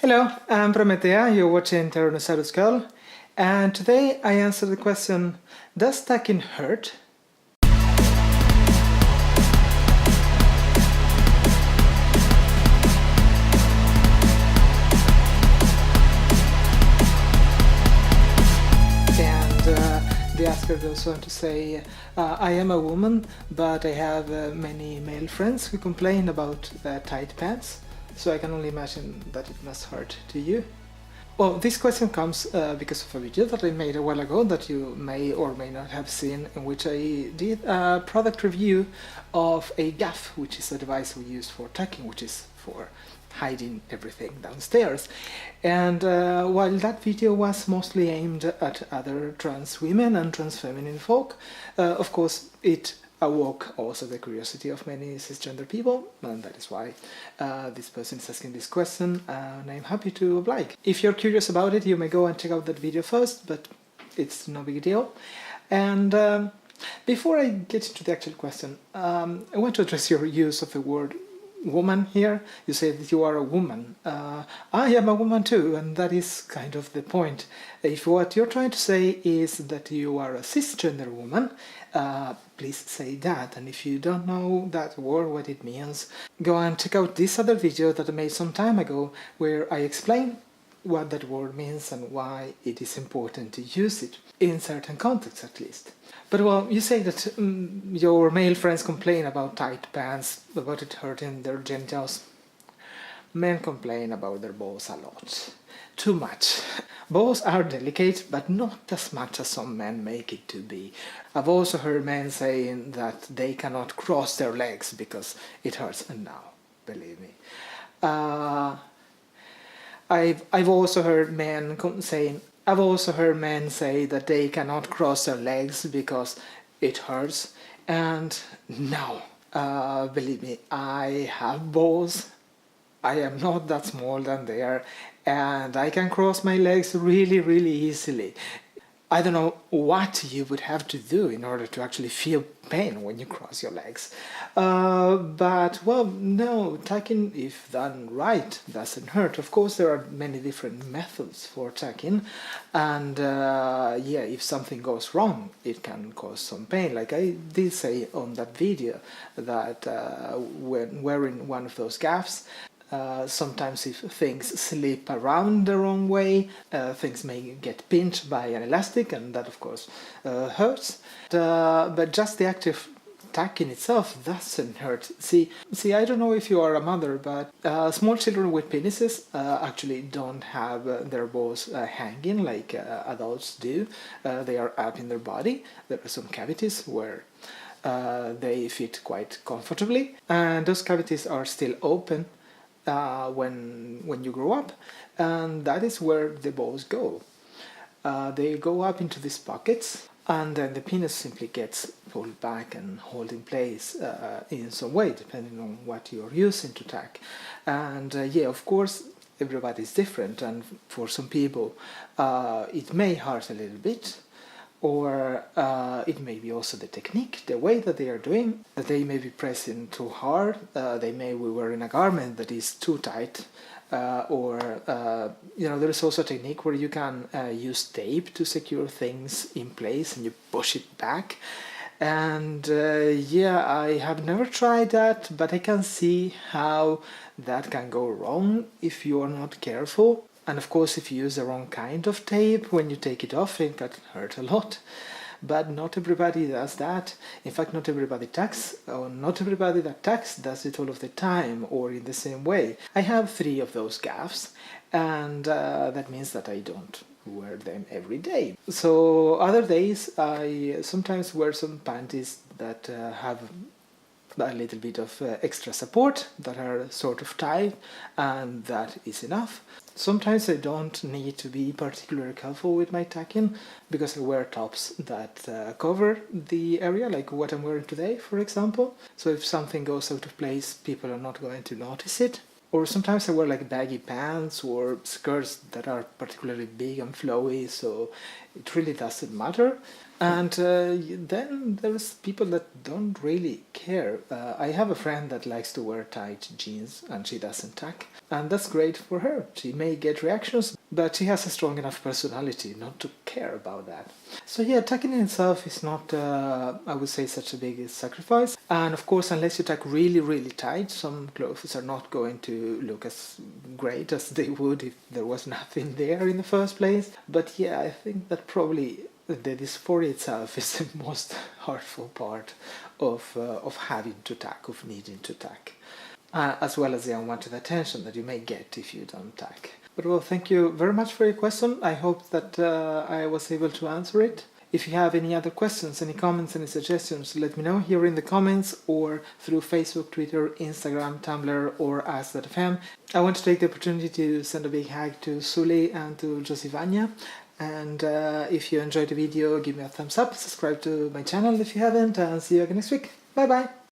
Hello, I'm Promethea, you're watching Tyrannosaurus Girl, and today I answer the question, does tacking hurt? The asker goes on to say, I am a woman, but I have many male friends who complain about tight pants, so I can only imagine that it must hurt to you. Well, this question comes because of a video that I made a while ago that you may or may not have seen, in which I did a product review of a gaff, which is a device we use for tacking, which is for hiding everything downstairs. And while that video was mostly aimed at other trans women and trans feminine folk, of course it awoke also the curiosity of many cisgender people, and that is why this person is asking this question, and I'm happy to oblige. If you're curious about it, you may go and check out that video first, but it's no big deal. And before I get into the actual question, I want to address your use of the word woman here. You say that you are a woman. I am a woman too, and that is kind of the point. If what you're trying to say is that you are a cisgender woman, please say that. And if you don't know that word, what it means, go and check out this other video that I made some time ago, where I explain what that word means and why it is important to use it, in certain contexts at least. But well, you say that your male friends complain about tight pants, about it hurting their genitals. Men complain about their balls a lot. Too much. Balls are delicate, but not as much as some men make it to be. I've also heard men saying that they cannot cross their legs because it hurts, and now, believe me. I've also heard men say that they cannot cross their legs because it hurts, and no, believe me, I have balls. I am not that small than they are, and I can cross my legs really easily. I don't know what you would have to do in order to actually feel pain when you cross your legs. But, well, no, tacking, if done right, doesn't hurt. Of course, there are many different methods for tacking, and yeah, if something goes wrong, it can cause some pain. Like I did say on that video, that when wearing one of those gaffs, sometimes if things slip around the wrong way, things may get pinched by an elastic, and that of course hurts. But just the active tacking itself doesn't hurt. See, I don't know if you are a mother, but small children with penises actually don't have their balls hanging like adults do. They are up in their body. There are some cavities where they fit quite comfortably, and those cavities are still open when you grow up, and that is where the balls go. They go up into these pockets, and then the penis simply gets pulled back and held in place in some way, depending on what you're using to tack. And yeah, of course, everybody's different, and for some people it may hurt a little bit, or it may be also the technique, the way that they are doing, that they may be pressing too hard, they may be wearing a garment that is too tight, or you know, there is also a technique where you can use tape to secure things in place and you push it back. And yeah, I have never tried that, but I can see how that can go wrong if you are not careful. And of course, if you use the wrong kind of tape, when you take it off, it can hurt a lot. But not everybody does that. In fact, not everybody tacks, or not everybody that tacks does it all of the time or in the same way. I have 3 of those gaffs, and that means that I don't wear them every day. So other days, I sometimes wear some panties that have a little bit of extra support, that are sort of tight, and that is enough. Sometimes I don't need to be particularly careful with my tacking, because I wear tops that cover the area, like what I'm wearing today, for example. So if something goes out of place, people are not going to notice it. Or sometimes I wear like baggy pants or skirts that are particularly big and flowy, so it really doesn't matter. And then there's people that don't really care. I have a friend that likes to wear tight jeans and she doesn't tuck. And that's great for her. She may get reactions, but she has a strong enough personality not to care about that. So yeah, tucking in itself is not, I would say, such a big sacrifice. And of course, unless you tuck really, really tight, some clothes are not going to look as great as they would if there was nothing there in the first place. But yeah, I think that probably the dysphoria itself is the most hurtful part of having to tuck, of needing to tuck, as well as the unwanted attention that you may get if you don't tuck. But well, thank you very much for your question. I hope that I was able to answer it. If you have any other questions, any comments, any suggestions, let me know here in the comments or through Facebook, Twitter, Instagram, Tumblr, or Ask.fm. I want to take the opportunity to send a big hug to Suli and to Josivania. And if you enjoyed the video, give me a thumbs up, subscribe to my channel if you haven't, and see you again next week. Bye bye!